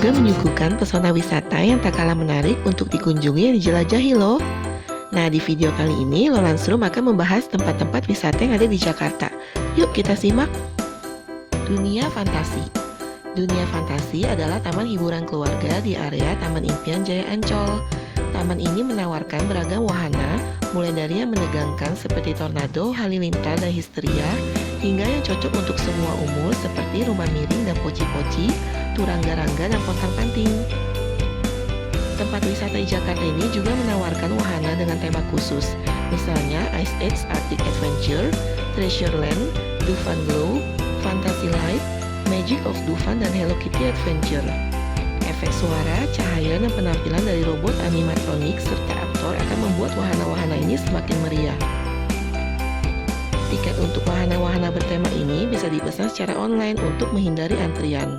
juga menyuguhkan pesona wisata yang tak kalah menarik untuk dikunjungi dan dijelajahi loh. Nah, di video kali ini Loransroom akan membahas tempat-tempat wisata yang ada di Jakarta. Yuk kita simak. Dunia Fantasi. Dunia Fantasi adalah taman hiburan keluarga di area Taman Impian Jaya Ancol. Taman ini menawarkan beragam wahana, mulai dari yang menegangkan seperti tornado, halilintar, dan histeria, hingga yang cocok untuk semua umur seperti rumah miring dan poci-poci, turangga-rangga, dan pontang-panting. Tempat wisata di Jakarta ini juga menawarkan wahana dengan tema khusus, misalnya Ice Age Arctic Adventure, Treasureland, Dufan Glow, Fantasy Light, Magic of Dufan, dan Hello Kitty Adventure. Efek suara, cahaya, dan penampilan dari robot animatronik serta aktor akan membuat wahana-wahana ini semakin meriah. Tiket untuk wahana-wahana bertema ini bisa dipesan secara online untuk menghindari antrian.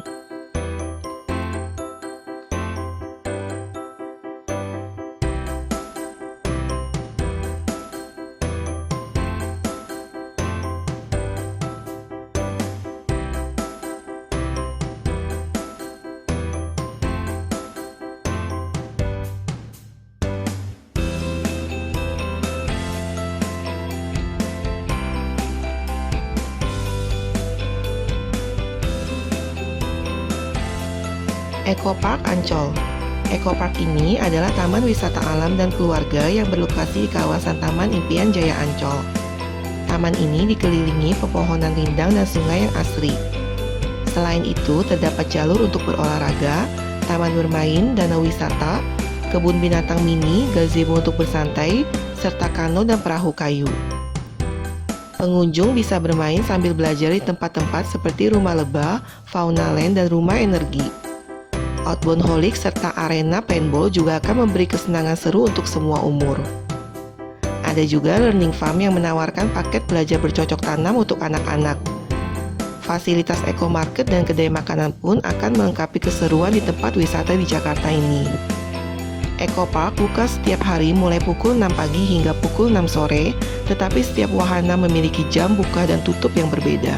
Eco Park Ancol. Eco Park ini adalah taman wisata alam dan keluarga yang berlokasi di kawasan Taman Impian Jaya Ancol. Taman ini dikelilingi pepohonan rindang dan sungai yang asri. Selain itu, terdapat jalur untuk berolahraga, taman bermain, danau wisata, kebun binatang mini, gazebo untuk bersantai, serta kano dan perahu kayu. Pengunjung bisa bermain sambil belajar di tempat-tempat seperti rumah lebah, fauna land, dan rumah energi. Outbound Holic serta arena paintball juga akan memberi kesenangan seru untuk semua umur. Ada juga Learning Farm yang menawarkan paket belajar bercocok tanam untuk anak-anak. Fasilitas Eco Market dan kedai makanan pun akan melengkapi keseruan di tempat wisata di Jakarta ini. Eco Park buka setiap hari mulai pukul 6 pagi hingga pukul 6 sore, tetapi setiap wahana memiliki jam buka dan tutup yang berbeda.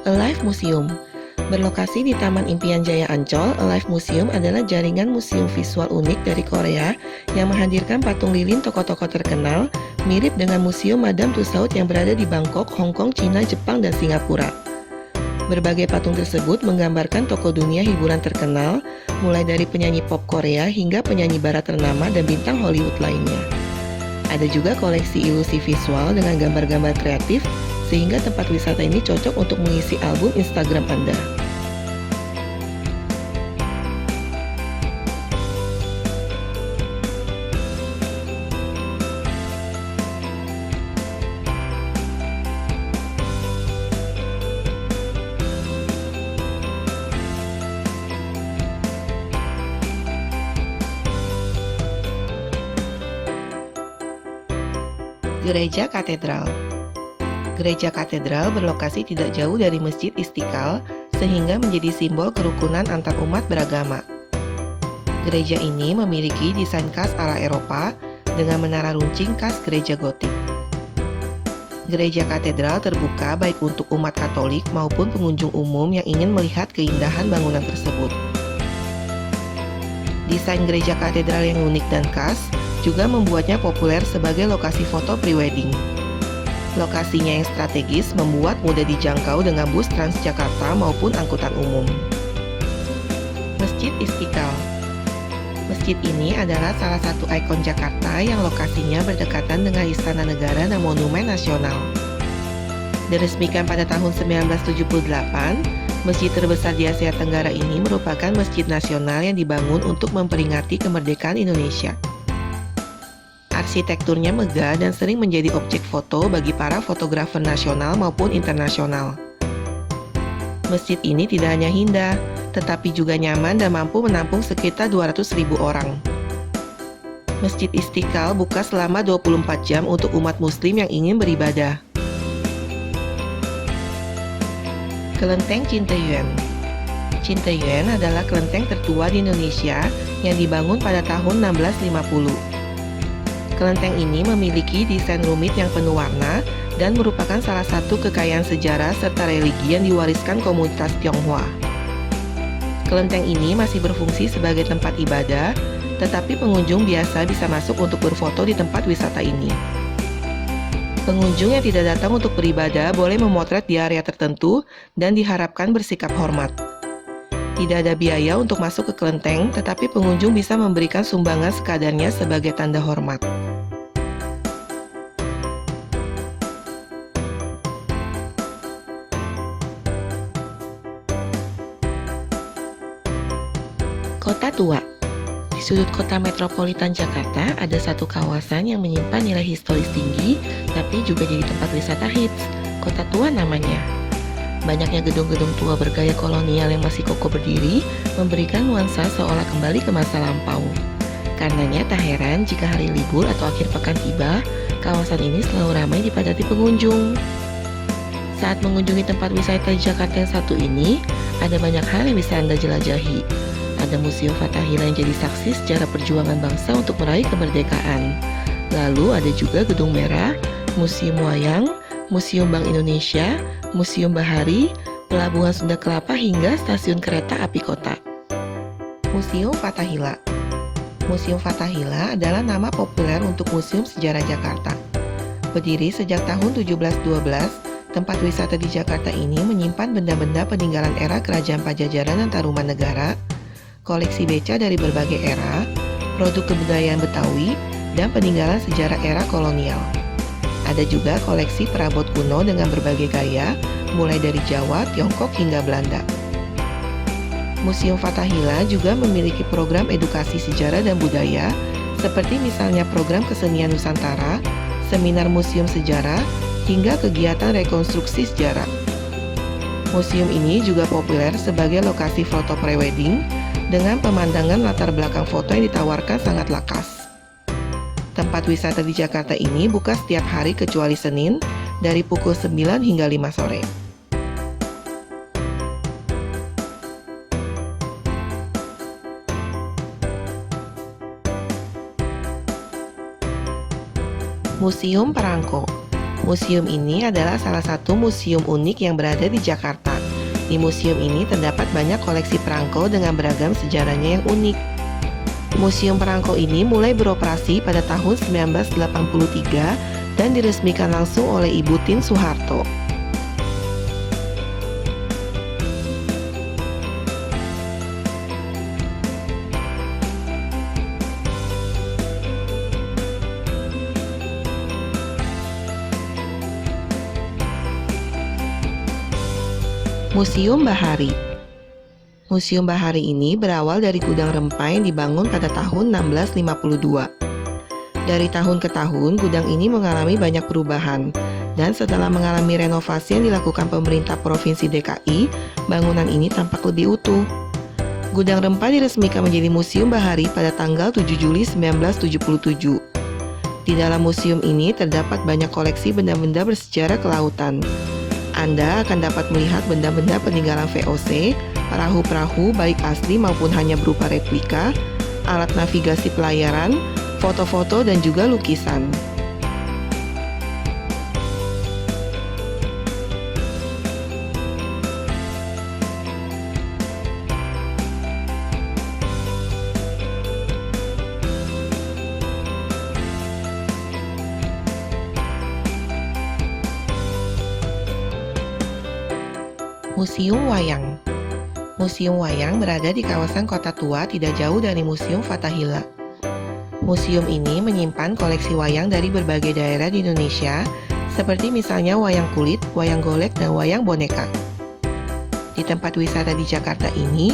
Alive Museum. Berlokasi di Taman Impian Jaya Ancol, Alive Museum adalah jaringan museum visual unik dari Korea yang menghadirkan patung lilin tokoh-tokoh terkenal mirip dengan Museum Madame Tussauds yang berada di Bangkok, Hong Kong, Cina, Jepang, dan Singapura. Berbagai patung tersebut menggambarkan tokoh dunia hiburan terkenal, mulai dari penyanyi pop Korea hingga penyanyi barat ternama dan bintang Hollywood lainnya. Ada juga koleksi ilusi visual dengan gambar-gambar kreatif, sehingga tempat wisata ini cocok untuk mengisi album Instagram Anda. Gereja Katedral. Gereja Katedral berlokasi tidak jauh dari Masjid Istiqlal, sehingga menjadi simbol kerukunan antar umat beragama. Gereja ini memiliki desain khas ala Eropa dengan menara runcing khas gereja gotik. Gereja Katedral terbuka baik untuk umat Katolik maupun pengunjung umum yang ingin melihat keindahan bangunan tersebut. Desain gereja katedral yang unik dan khas juga membuatnya populer sebagai lokasi foto prewedding. Lokasinya yang strategis membuat mudah dijangkau dengan bus Transjakarta maupun angkutan umum. Masjid Istiqlal. Masjid ini adalah salah satu ikon Jakarta yang lokasinya berdekatan dengan Istana Negara dan Monumen Nasional. Diresmikan pada tahun 1978, masjid terbesar di Asia Tenggara ini merupakan masjid nasional yang dibangun untuk memperingati kemerdekaan Indonesia. Arsitekturnya megah dan sering menjadi objek foto bagi para fotografer nasional maupun internasional. Masjid ini tidak hanya indah, tetapi juga nyaman dan mampu menampung sekitar 200.000 orang. Masjid Istiqlal buka selama 24 jam untuk umat muslim yang ingin beribadah. Kelenteng Cinteyuan. Cinteyuan adalah kelenteng tertua di Indonesia yang dibangun pada tahun 1650. Kelenteng ini memiliki desain rumit yang penuh warna dan merupakan salah satu kekayaan sejarah serta religi yang diwariskan komunitas Tionghoa. Kelenteng ini masih berfungsi sebagai tempat ibadah, tetapi pengunjung biasa bisa masuk untuk berfoto di tempat wisata ini. Pengunjung yang tidak datang untuk beribadah boleh memotret di area tertentu dan diharapkan bersikap hormat. Tidak ada biaya untuk masuk ke kelenteng, tetapi pengunjung bisa memberikan sumbangan sekadarnya sebagai tanda hormat. Kota Tua. Di sudut kota metropolitan Jakarta ada satu kawasan yang menyimpan nilai historis tinggi, tapi juga jadi tempat wisata hits. Kota Tua namanya. Banyaknya gedung-gedung tua bergaya kolonial yang masih kokoh berdiri memberikan nuansa seolah kembali ke masa lampau. Karenanya tak heran jika hari libur atau akhir pekan tiba, kawasan ini selalu ramai dipadati pengunjung. Saat mengunjungi tempat wisata di Jakarta yang satu ini, ada banyak hal yang bisa Anda jelajahi. Ada Museum Fathahillah yang jadi saksi sejarah perjuangan bangsa untuk meraih kemerdekaan. Lalu ada juga Gedung Merah, Museum Wayang, Museum Bank Indonesia, Museum Bahari, Pelabuhan Sunda Kelapa hingga Stasiun Kereta Api Kota. Museum Fathahillah. Museum Fathahillah adalah nama populer untuk Museum Sejarah Jakarta. Berdiri sejak tahun 1712, tempat wisata di Jakarta ini menyimpan benda-benda peninggalan era Kerajaan Pajajaran dan Tarumanegara, koleksi beca dari berbagai era, produk kebudayaan Betawi, dan peninggalan sejarah era kolonial. Ada juga koleksi perabot kuno dengan berbagai gaya, mulai dari Jawa, Tiongkok, hingga Belanda. Museum Fathahillah juga memiliki program edukasi sejarah dan budaya, seperti misalnya program kesenian Nusantara, seminar museum sejarah, hingga kegiatan rekonstruksi sejarah. Museum ini juga populer sebagai lokasi foto prewedding, dengan pemandangan latar belakang foto yang ditawarkan sangat lakas. Tempat wisata di Jakarta ini buka setiap hari kecuali Senin, dari pukul 9 hingga 5 sore. Museum Perangko. Museum ini adalah salah satu museum unik yang berada di Jakarta. Di museum ini terdapat banyak koleksi perangko dengan beragam sejarahnya yang unik. Museum Perangko ini mulai beroperasi pada tahun 1983 dan diresmikan langsung oleh Ibu Tien Soeharto. Museum Bahari. Museum Bahari ini berawal dari gudang rempah yang dibangun pada tahun 1652. Dari tahun ke tahun, gudang ini mengalami banyak perubahan, dan setelah mengalami renovasi yang dilakukan pemerintah Provinsi DKI, bangunan ini tampak lebih utuh. Gudang rempah diresmikan menjadi Museum Bahari pada tanggal 7 Juli 1977. Di dalam museum ini terdapat banyak koleksi benda-benda bersejarah kelautan. Anda akan dapat melihat benda-benda peninggalan VOC, perahu-perahu baik asli maupun hanya berupa replika, alat navigasi pelayaran, foto-foto, dan juga lukisan. Museum Wayang. Museum Wayang berada di kawasan Kota Tua tidak jauh dari Museum Fathahillah. Museum ini menyimpan koleksi wayang dari berbagai daerah di Indonesia, seperti misalnya wayang kulit, wayang golek, dan wayang boneka. Di tempat wisata di Jakarta ini,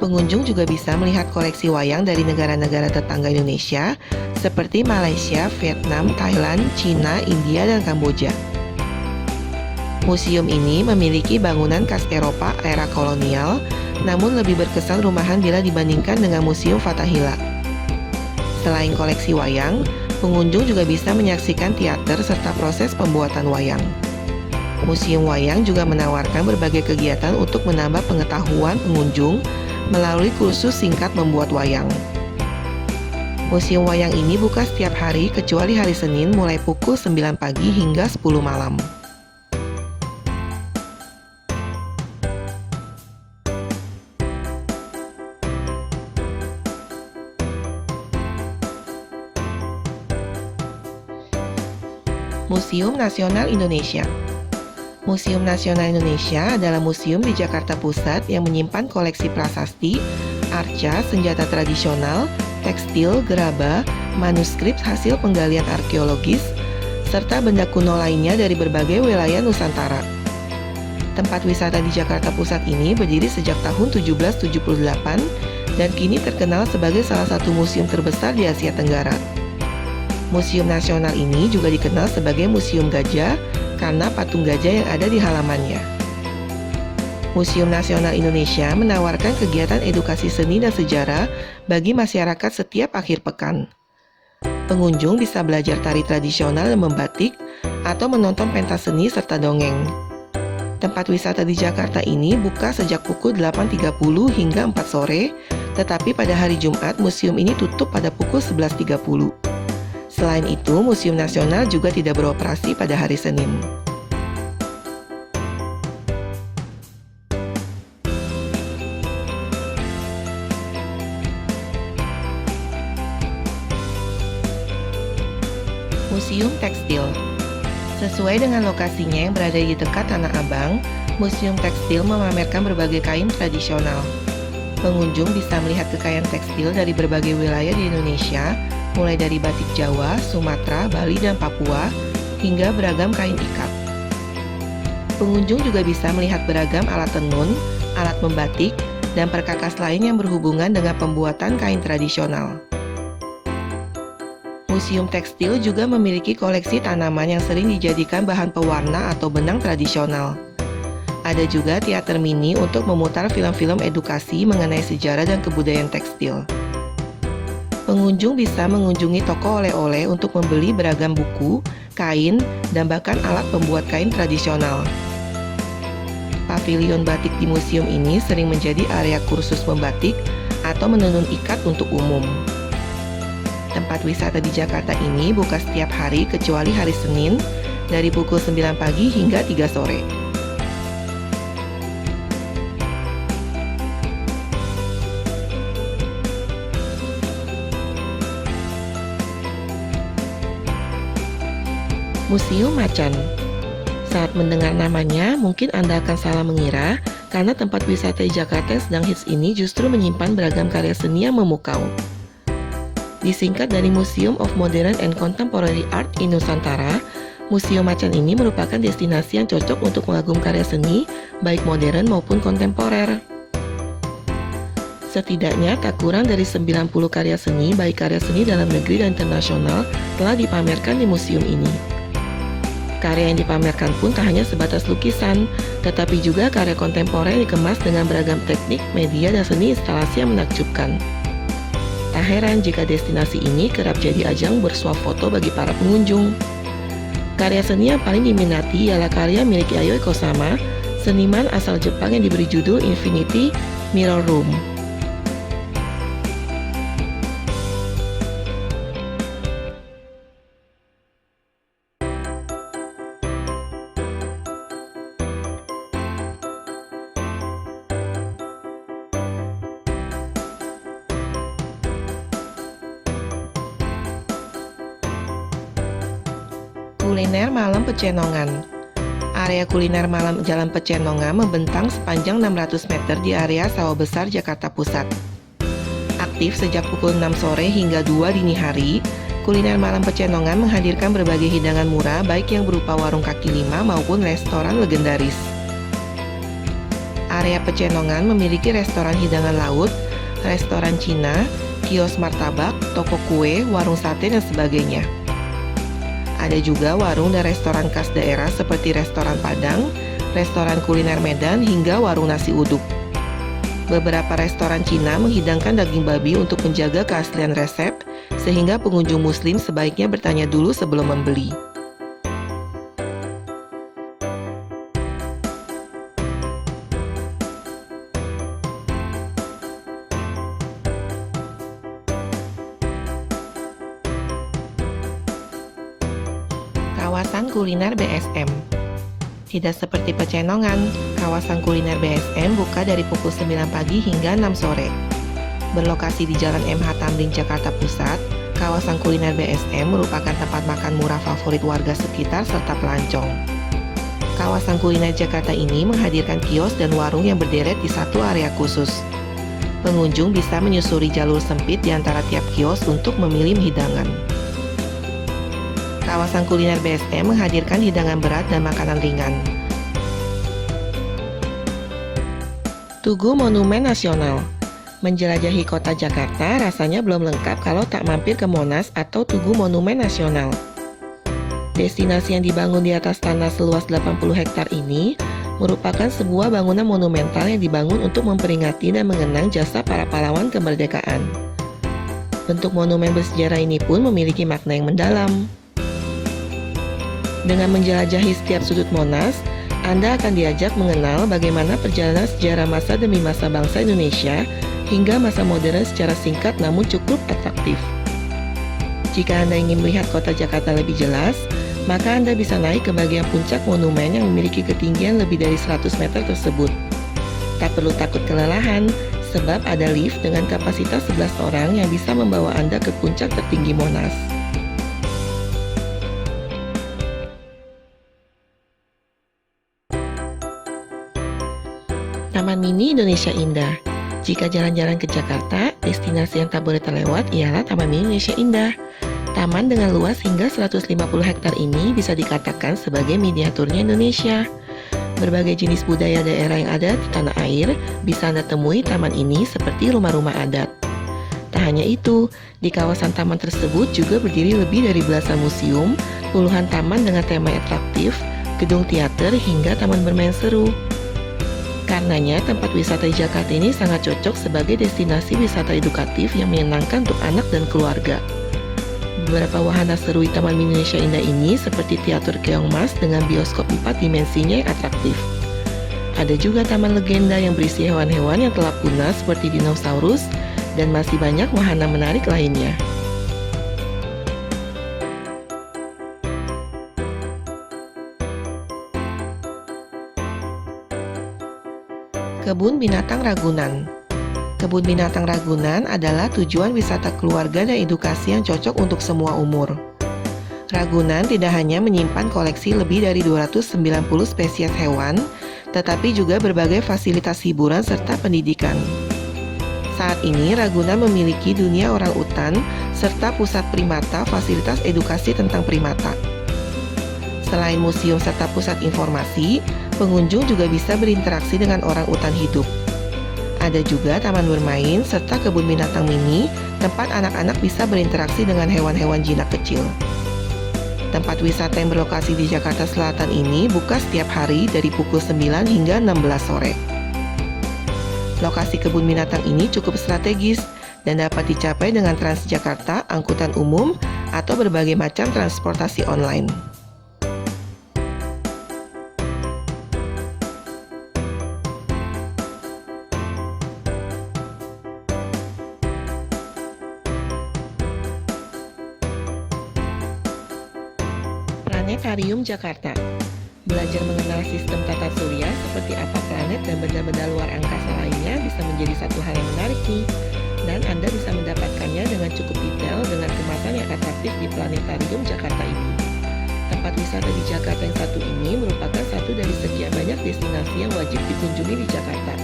pengunjung juga bisa melihat koleksi wayang dari negara-negara tetangga Indonesia, seperti Malaysia, Vietnam, Thailand, Cina, India, dan Kamboja. Museum ini memiliki bangunan khas Eropa era kolonial, namun lebih berkesan rumahan bila dibandingkan dengan Museum Fathahillah. Selain koleksi wayang, pengunjung juga bisa menyaksikan teater serta proses pembuatan wayang. Museum Wayang juga menawarkan berbagai kegiatan untuk menambah pengetahuan pengunjung melalui kursus singkat membuat wayang. Museum Wayang ini buka setiap hari kecuali hari Senin mulai pukul 9 pagi hingga 10 malam. Museum Nasional Indonesia. Museum Nasional Indonesia adalah museum di Jakarta Pusat yang menyimpan koleksi prasasti, arca, senjata tradisional, tekstil, gerabah, manuskrip hasil penggalian arkeologis, serta benda kuno lainnya dari berbagai wilayah Nusantara. Tempat wisata di Jakarta Pusat ini berdiri sejak tahun 1778 dan kini terkenal sebagai salah satu museum terbesar di Asia Tenggara. Museum Nasional ini juga dikenal sebagai Museum Gajah karena patung gajah yang ada di halamannya. Museum Nasional Indonesia menawarkan kegiatan edukasi seni dan sejarah bagi masyarakat setiap akhir pekan. Pengunjung bisa belajar tari tradisional dan membatik atau menonton pentas seni serta dongeng. Tempat wisata di Jakarta ini buka sejak pukul 8.30 hingga 4 sore, tetapi pada hari Jumat museum ini tutup pada pukul 11.30. Selain itu, Museum Nasional juga tidak beroperasi pada hari Senin. Museum Tekstil. Sesuai dengan lokasinya yang berada di dekat Tanah Abang, Museum Tekstil memamerkan berbagai kain tradisional. Pengunjung bisa melihat kekayaan tekstil dari berbagai wilayah di Indonesia, mulai dari batik Jawa, Sumatera, Bali, dan Papua, hingga beragam kain ikat. Pengunjung juga bisa melihat beragam alat tenun, alat membatik, dan perkakas lain yang berhubungan dengan pembuatan kain tradisional. Museum Tekstil juga memiliki koleksi tanaman yang sering dijadikan bahan pewarna atau benang tradisional. Ada juga teater mini untuk memutar film-film edukasi mengenai sejarah dan kebudayaan tekstil. Pengunjung bisa mengunjungi toko oleh-oleh untuk membeli beragam buku, kain, dan bahkan alat pembuat kain tradisional. Pavilion batik di museum ini sering menjadi area kursus membatik atau menenun ikat untuk umum. Tempat wisata di Jakarta ini buka setiap hari kecuali hari Senin dari pukul 9 pagi hingga 3 sore. Museum Macan. Saat mendengar namanya, mungkin Anda akan salah mengira karena tempat wisata di Jakarta yang sedang hits ini justru menyimpan beragam karya seni yang memukau. Disingkat dari Museum of Modern and Contemporary Art in Nusantara, Museum Macan ini merupakan destinasi yang cocok untuk mengagum karya seni, baik modern maupun kontemporer. Setidaknya tak kurang dari 90 karya seni, baik karya seni dalam negeri dan internasional, telah dipamerkan di museum ini. Karya yang dipamerkan pun tak hanya sebatas lukisan, tetapi juga karya kontemporer yang dikemas dengan beragam teknik, media, dan seni instalasi yang menakjubkan. Tak heran jika destinasi ini kerap jadi ajang bersuah foto bagi para pengunjung. Karya seni yang paling diminati ialah karya milik Yayoi Kusama, seniman asal Jepang yang diberi judul Infinity Mirror Room. Kuliner Malam Pecenongan. Area kuliner malam Jalan Pecenongan membentang sepanjang 600 meter di area Sawah Besar, Jakarta Pusat. Aktif sejak pukul 6 sore hingga 2 dini hari, kuliner malam Pecenongan menghadirkan berbagai hidangan murah baik yang berupa warung kaki lima maupun restoran legendaris. Area Pecenongan memiliki restoran hidangan laut, restoran Cina, kios martabak, toko kue, warung sate, dan sebagainya. Ada juga warung dan restoran khas daerah seperti restoran Padang, restoran kuliner Medan, hingga warung nasi uduk. Beberapa restoran Cina menghidangkan daging babi untuk menjaga keaslian resep, sehingga pengunjung Muslim sebaiknya bertanya dulu sebelum membeli. Kawasan kuliner BSM. Tidak seperti Pecenongan, kawasan kuliner BSM buka dari pukul 9 pagi hingga 6 sore. Berlokasi di Jalan MH Tamrin, Jakarta Pusat, kawasan kuliner BSM merupakan tempat makan murah favorit warga sekitar serta pelancong. Kawasan kuliner Jakarta ini menghadirkan kios dan warung yang berderet di satu area khusus. Pengunjung bisa menyusuri jalur sempit di antara tiap kios untuk memilih hidangan. Kawasan kuliner BSM menghadirkan hidangan berat dan makanan ringan. Tugu Monumen Nasional. Menjelajahi kota Jakarta rasanya belum lengkap kalau tak mampir ke Monas atau Tugu Monumen Nasional. Destinasi yang dibangun di atas tanah seluas 80 hektar ini merupakan sebuah bangunan monumental yang dibangun untuk memperingati dan mengenang jasa para pahlawan kemerdekaan. Bentuk monumen bersejarah ini pun memiliki makna yang mendalam. Dengan menjelajahi setiap sudut Monas, Anda akan diajak mengenal bagaimana perjalanan sejarah masa demi masa bangsa Indonesia hingga masa modern secara singkat namun cukup atraktif. Jika Anda ingin melihat kota Jakarta lebih jelas, maka Anda bisa naik ke bagian puncak monumen yang memiliki ketinggian lebih dari 100 meter tersebut. Tak perlu takut kelelahan, sebab ada lift dengan kapasitas 11 orang yang bisa membawa Anda ke puncak tertinggi Monas. Taman Mini Indonesia Indah. Jika jalan-jalan ke Jakarta, destinasi yang tak boleh terlewat ialah Taman Mini Indonesia Indah. Taman dengan luas hingga 150 hektar ini bisa dikatakan sebagai miniaturnya Indonesia. Berbagai jenis budaya daerah yang ada di tanah air bisa Anda temui taman ini seperti rumah-rumah adat. Tak hanya itu, di kawasan taman tersebut juga berdiri lebih dari belasan museum, puluhan taman dengan tema atraktif, gedung teater hingga taman bermain seru. Karenanya, tempat wisata di Jakarta ini sangat cocok sebagai destinasi wisata edukatif yang menyenangkan untuk anak dan keluarga. Beberapa wahana seru di Taman Mini Indonesia Indah ini seperti teater keong mas dengan bioskop 4 dimensinya yang atraktif. Ada juga taman legenda yang berisi hewan-hewan yang telah punah seperti dinosaurus dan masih banyak wahana menarik lainnya. Kebun Binatang Ragunan. Kebun Binatang Ragunan adalah tujuan wisata keluarga dan edukasi yang cocok untuk semua umur. Ragunan tidak hanya menyimpan koleksi lebih dari 290 spesies hewan, tetapi juga berbagai fasilitas hiburan serta pendidikan. Saat ini Ragunan memiliki dunia orang utan serta pusat primata, fasilitas edukasi tentang primata. Selain museum serta pusat informasi, pengunjung juga bisa berinteraksi dengan orang utan hidup. Ada juga taman bermain serta kebun binatang mini, tempat anak-anak bisa berinteraksi dengan hewan-hewan jinak kecil. Tempat wisata yang berlokasi di Jakarta Selatan ini buka setiap hari dari pukul 9 hingga 16 sore. Lokasi kebun binatang ini cukup strategis dan dapat dicapai dengan Transjakarta, angkutan umum, atau berbagai macam transportasi online. Planetarium Jakarta. Belajar mengenal sistem tata surya seperti apa planet dan benda-benda luar angkasa lainnya bisa menjadi satu hal yang menarik nih. Dan Anda bisa mendapatkannya dengan cukup detail dengan kemasan yang atraktif di Planetarium Jakarta ini. Tempat wisata di Jakarta yang satu ini merupakan satu dari sekian banyak destinasi yang wajib dikunjungi di Jakarta.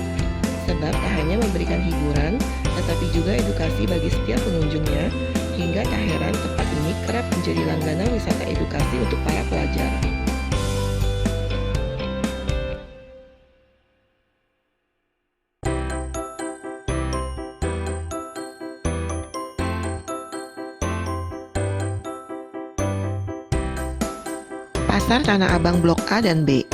Sebab tak hanya memberikan hiburan, tetapi juga edukasi bagi setiap pengunjungnya, hingga tak heran tempat ini kerap menjadi langganan wisata edukasi untuk para pelajar. Pasar Tanah Abang Blok A dan B.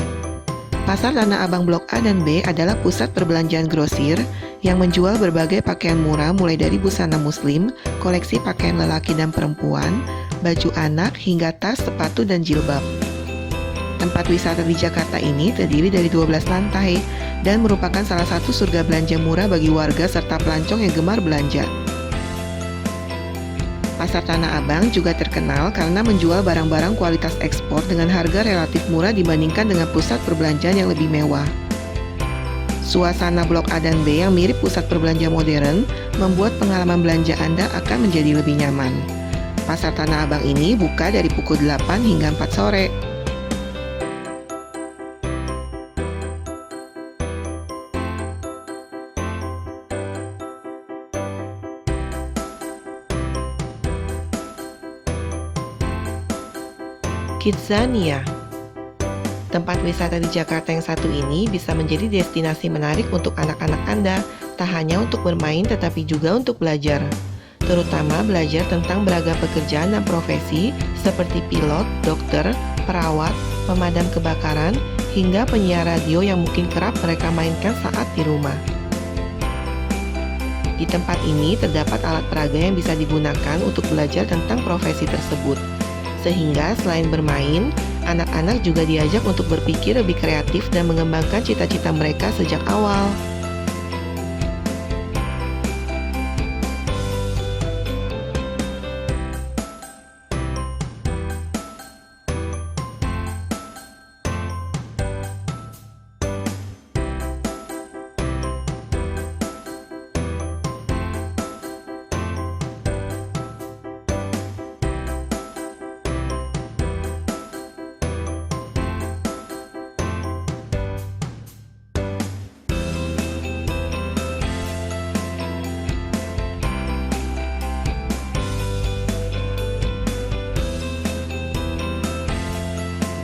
Pasar Tanah Abang Blok A dan B adalah pusat perbelanjaan grosir yang menjual berbagai pakaian murah mulai dari busana muslim, koleksi pakaian lelaki dan perempuan, baju anak, hingga tas, sepatu, dan jilbab. Tempat wisata di Jakarta ini terdiri dari 12 lantai dan merupakan salah satu surga belanja murah bagi warga serta pelancong yang gemar belanja. Pasar Tanah Abang juga terkenal karena menjual barang-barang kualitas ekspor dengan harga relatif murah dibandingkan dengan pusat perbelanjaan yang lebih mewah. Suasana Blok A dan B yang mirip pusat perbelanja modern membuat pengalaman belanja Anda akan menjadi lebih nyaman. Pasar Tanah Abang ini buka dari pukul 8 hingga 4 sore. Kidzania. Tempat wisata di Jakarta yang satu ini bisa menjadi destinasi menarik untuk anak-anak Anda, tak hanya untuk bermain tetapi juga untuk belajar. Terutama belajar tentang beragam pekerjaan dan profesi seperti pilot, dokter, perawat, pemadam kebakaran, hingga penyiar radio yang mungkin kerap mereka mainkan saat di rumah. Di tempat ini terdapat alat peraga yang bisa digunakan untuk belajar tentang profesi tersebut. Sehingga selain bermain, anak-anak juga diajak untuk berpikir lebih kreatif dan mengembangkan cita-cita mereka sejak awal.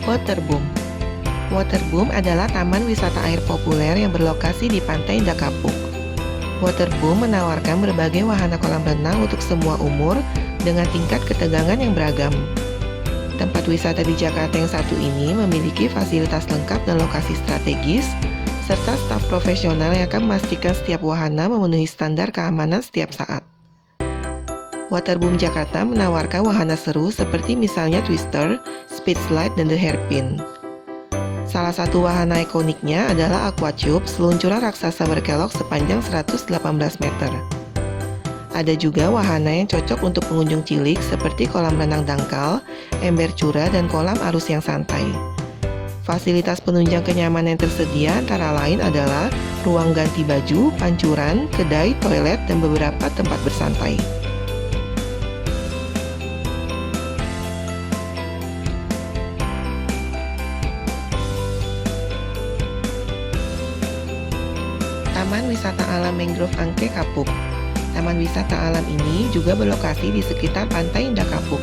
Waterboom. Waterboom adalah taman wisata air populer yang berlokasi di Pantai Indah Kapuk. Waterboom menawarkan berbagai wahana kolam renang untuk semua umur dengan tingkat ketegangan yang beragam. Tempat wisata di Jakarta yang satu ini memiliki fasilitas lengkap dan lokasi strategis, serta staf profesional yang akan memastikan setiap wahana memenuhi standar keamanan setiap saat. Waterboom Jakarta menawarkan wahana seru seperti misalnya Twister, Speed Slide, dan The Hairpin. Salah satu wahana ikoniknya adalah Aquatube, seluncuran raksasa berkelok sepanjang 118 meter. Ada juga wahana yang cocok untuk pengunjung cilik seperti kolam renang dangkal, ember curah, dan kolam arus yang santai. Fasilitas penunjang kenyamanan yang tersedia antara lain adalah ruang ganti baju, pancuran, kedai, toilet, dan beberapa tempat bersantai. Taman Wisata Alam Mangrove Angke Kapuk. Taman wisata alam ini juga berlokasi di sekitar Pantai Indah Kapuk.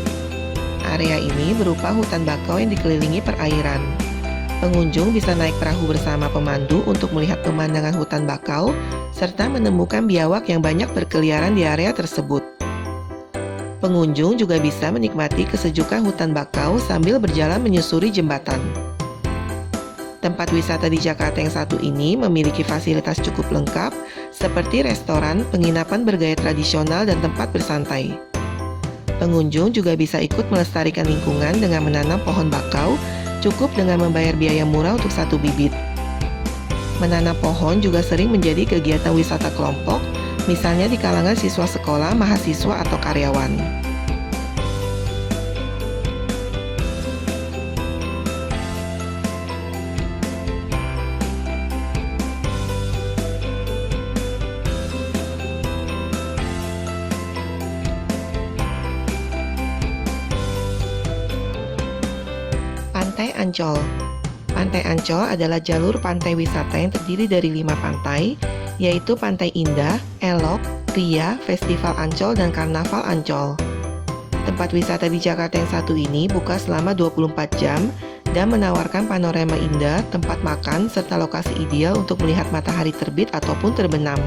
Area ini berupa hutan bakau yang dikelilingi perairan. Pengunjung bisa naik perahu bersama pemandu untuk melihat pemandangan hutan bakau, serta menemukan biawak yang banyak berkeliaran di area tersebut. Pengunjung juga bisa menikmati kesejukan hutan bakau sambil berjalan menyusuri jembatan. Tempat wisata di Jakarta yang satu ini memiliki fasilitas cukup lengkap, seperti restoran, penginapan bergaya tradisional, dan tempat bersantai. Pengunjung juga bisa ikut melestarikan lingkungan dengan menanam pohon bakau, cukup dengan membayar biaya murah untuk satu bibit. Menanam pohon juga sering menjadi kegiatan wisata kelompok, misalnya di kalangan siswa sekolah, mahasiswa, atau karyawan. Pantai Ancol. Pantai Ancol adalah jalur pantai wisata yang terdiri dari 5 pantai, yaitu Pantai Indah, Elok, Ria, Festival Ancol, dan Karnaval Ancol. Tempat wisata di Jakarta yang satu ini buka selama 24 jam dan menawarkan panorama indah, tempat makan, serta lokasi ideal untuk melihat matahari terbit ataupun terbenam.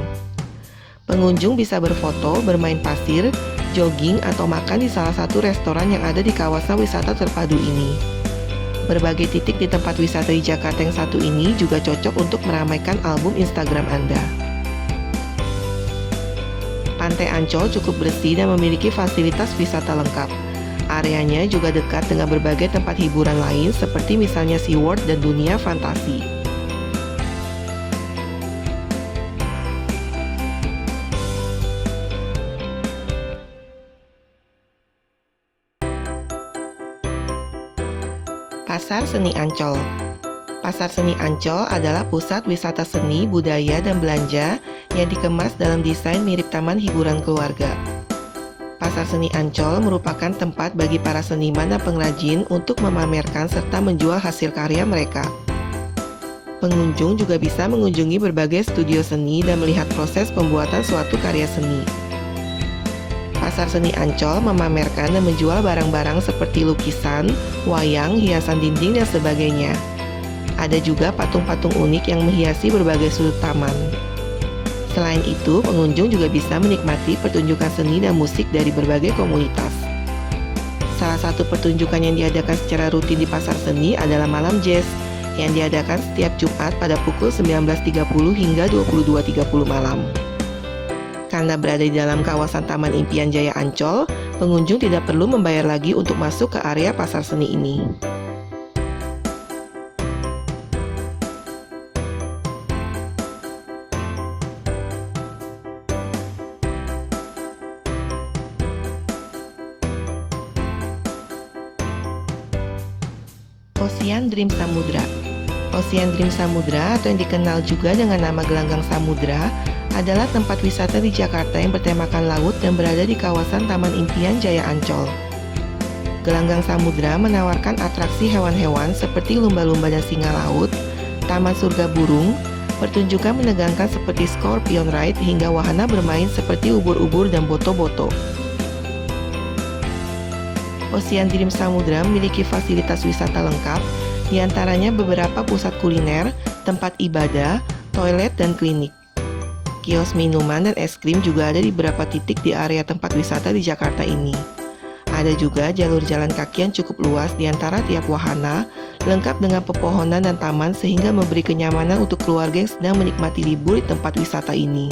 Pengunjung bisa berfoto, bermain pasir, jogging, atau makan di salah satu restoran yang ada di kawasan wisata terpadu ini. Berbagai titik di tempat wisata di Jakarta yang satu ini juga cocok untuk meramaikan album Instagram Anda. Pantai Ancol cukup bersih dan memiliki fasilitas wisata lengkap. Areanya juga dekat dengan berbagai tempat hiburan lain seperti misalnya SeaWorld dan dunia fantasi. Pasar Seni Ancol. Pasar Seni Ancol adalah pusat wisata seni, budaya, dan belanja yang dikemas dalam desain mirip taman hiburan keluarga. Pasar Seni Ancol merupakan tempat bagi para seniman dan pengrajin untuk memamerkan serta menjual hasil karya mereka. Pengunjung juga bisa mengunjungi berbagai studio seni dan melihat proses pembuatan suatu karya seni. Pasar Seni Ancol memamerkan dan menjual barang-barang seperti lukisan, wayang, hiasan dinding, dan sebagainya. Ada juga patung-patung unik yang menghiasi berbagai sudut taman. Selain itu, pengunjung juga bisa menikmati pertunjukan seni dan musik dari berbagai komunitas. Salah satu pertunjukan yang diadakan secara rutin di pasar seni adalah Malam Jazz, yang diadakan setiap Jumat pada pukul 19.30 hingga 22.30 malam. Karena berada di dalam kawasan Taman Impian Jaya Ancol, pengunjung tidak perlu membayar lagi untuk masuk ke area pasar seni ini. Ocean Dream Samudra. Ocean Dream Samudra atau yang dikenal juga dengan nama Gelanggang Samudra adalah tempat wisata di Jakarta yang bertemakan laut dan berada di kawasan Taman Impian Jaya Ancol. Gelanggang Samudra menawarkan atraksi hewan-hewan seperti lumba-lumba dan singa laut, taman surga burung, pertunjukan menegangkan seperti Scorpion Ride hingga wahana bermain seperti ubur-ubur dan boto-boto. Ocean Dream Samudra memiliki fasilitas wisata lengkap, diantaranya beberapa pusat kuliner, tempat ibadah, toilet, dan klinik. Kios minuman dan es krim juga ada di beberapa titik di area tempat wisata di Jakarta ini. Ada juga jalur jalan kaki yang cukup luas di antara tiap wahana, lengkap dengan pepohonan dan taman sehingga memberi kenyamanan untuk keluarga yang sedang menikmati libur di tempat wisata ini.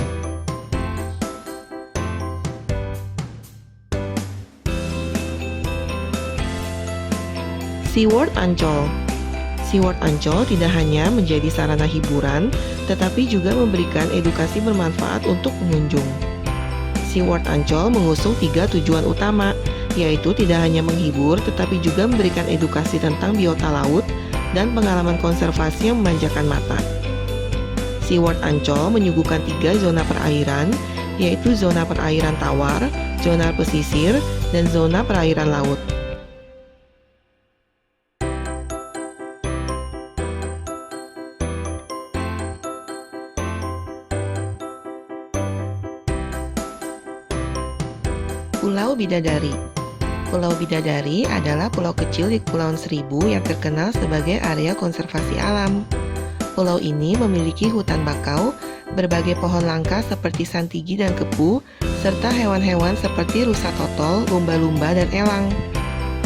SeaWorld Ancol. SeaWorld Ancol tidak hanya menjadi sarana hiburan, tetapi juga memberikan edukasi bermanfaat untuk pengunjung. SeaWorld Ancol mengusung 3 tujuan utama, yaitu tidak hanya menghibur, tetapi juga memberikan edukasi tentang biota laut dan pengalaman konservasi yang memanjakan mata. SeaWorld Ancol menyuguhkan 3 zona perairan, yaitu zona perairan tawar, zona pesisir, dan zona perairan laut. Pulau Bidadari. Pulau Bidadari adalah pulau kecil di Kepulauan Seribu yang terkenal sebagai area konservasi alam. Pulau ini memiliki hutan bakau, berbagai pohon langka seperti santigi dan kepu, serta hewan-hewan seperti rusa totol, lumba-lumba, dan elang.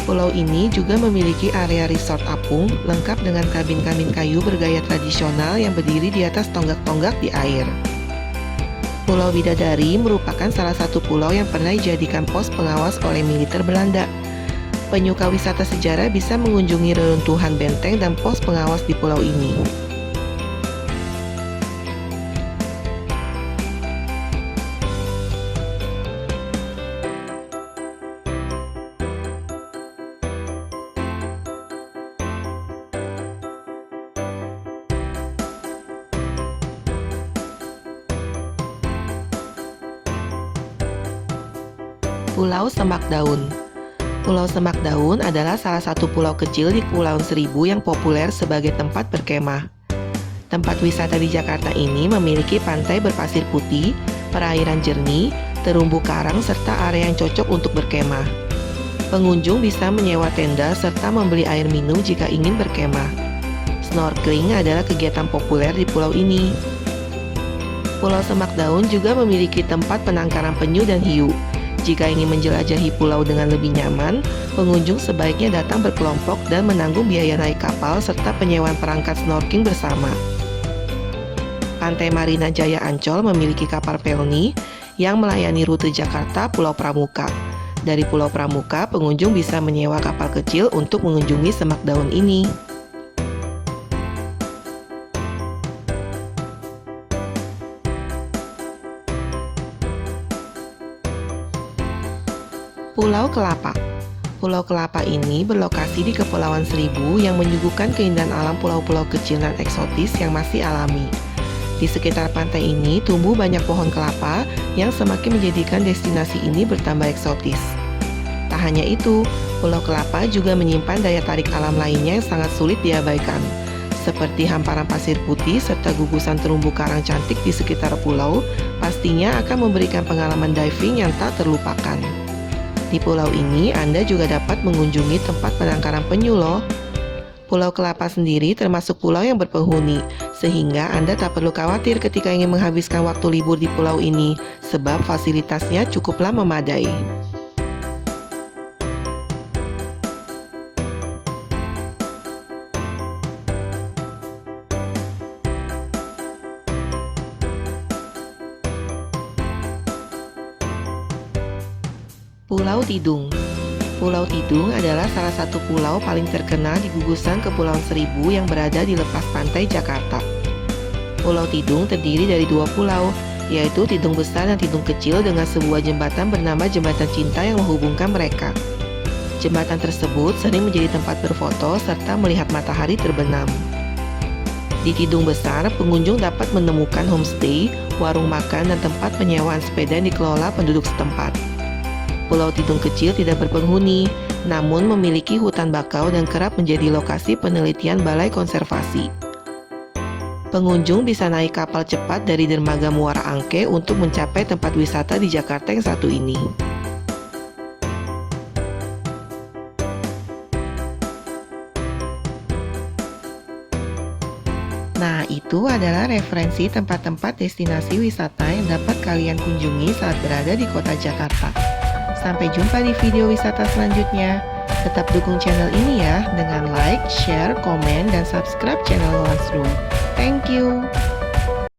Pulau ini juga memiliki area resort apung, lengkap dengan kabin-kabin kayu bergaya tradisional yang berdiri di atas tonggak-tonggak di air. Pulau Bidadari merupakan salah satu pulau yang pernah dijadikan pos pengawas oleh militer Belanda. Penyuka wisata sejarah bisa mengunjungi reruntuhan benteng dan pos pengawas di pulau ini. Pulau Semak Daun. Pulau Semak Daun adalah salah satu pulau kecil di Kepulauan Seribu yang populer sebagai tempat berkemah. Tempat wisata di Jakarta ini memiliki pantai berpasir putih, perairan jernih, terumbu karang, serta area yang cocok untuk berkemah. Pengunjung bisa menyewa tenda serta membeli air minum jika ingin berkemah. Snorkeling adalah kegiatan populer di pulau ini. Pulau Semak Daun juga memiliki tempat penangkaran penyu dan hiu. Jika ingin menjelajahi pulau dengan lebih nyaman, pengunjung sebaiknya datang berkelompok dan menanggung biaya naik kapal serta penyewaan perangkat snorkeling bersama. Pantai Marina Jaya Ancol memiliki kapal pelni yang melayani rute Jakarta Pulau Pramuka. Dari Pulau Pramuka, pengunjung bisa menyewa kapal kecil untuk mengunjungi Semak Daun ini. Pulau Kelapa. Pulau Kelapa ini berlokasi di Kepulauan Seribu yang menyuguhkan keindahan alam pulau-pulau kecil dan eksotis yang masih alami. Di sekitar pantai ini tumbuh banyak pohon kelapa yang semakin menjadikan destinasi ini bertambah eksotis. Tak hanya itu, Pulau Kelapa juga menyimpan daya tarik alam lainnya yang sangat sulit diabaikan, seperti hamparan pasir putih serta gugusan terumbu karang cantik di sekitar pulau, pastinya akan memberikan pengalaman diving yang tak terlupakan. Di pulau ini, Anda juga dapat mengunjungi tempat penangkaran penyu loh. Pulau Kelapa sendiri termasuk pulau yang berpenghuni, sehingga Anda tak perlu khawatir ketika ingin menghabiskan waktu libur di pulau ini, sebab fasilitasnya cukuplah memadai. Pulau Tidung. Pulau Tidung adalah salah satu pulau paling terkenal di gugusan Kepulauan Seribu yang berada di lepas pantai Jakarta. Pulau Tidung terdiri dari dua pulau, yaitu Tidung Besar dan Tidung Kecil dengan sebuah jembatan bernama Jembatan Cinta yang menghubungkan mereka. Jembatan tersebut sering menjadi tempat berfoto serta melihat matahari terbenam. Di Tidung Besar, pengunjung dapat menemukan homestay, warung makan, dan tempat penyewaan sepeda yang dikelola penduduk setempat. Pulau Tidung Kecil tidak berpenghuni, namun memiliki hutan bakau dan kerap menjadi lokasi penelitian Balai Konservasi. Pengunjung bisa naik kapal cepat dari dermaga Muara Angke untuk mencapai tempat wisata di Jakarta yang satu ini. Nah, itu adalah referensi tempat-tempat destinasi wisata yang dapat kalian kunjungi saat berada di kota Jakarta. Sampai jumpa di video wisata selanjutnya. Tetap dukung channel ini ya dengan like, share, komen, dan subscribe channel Loans Room. Thank you.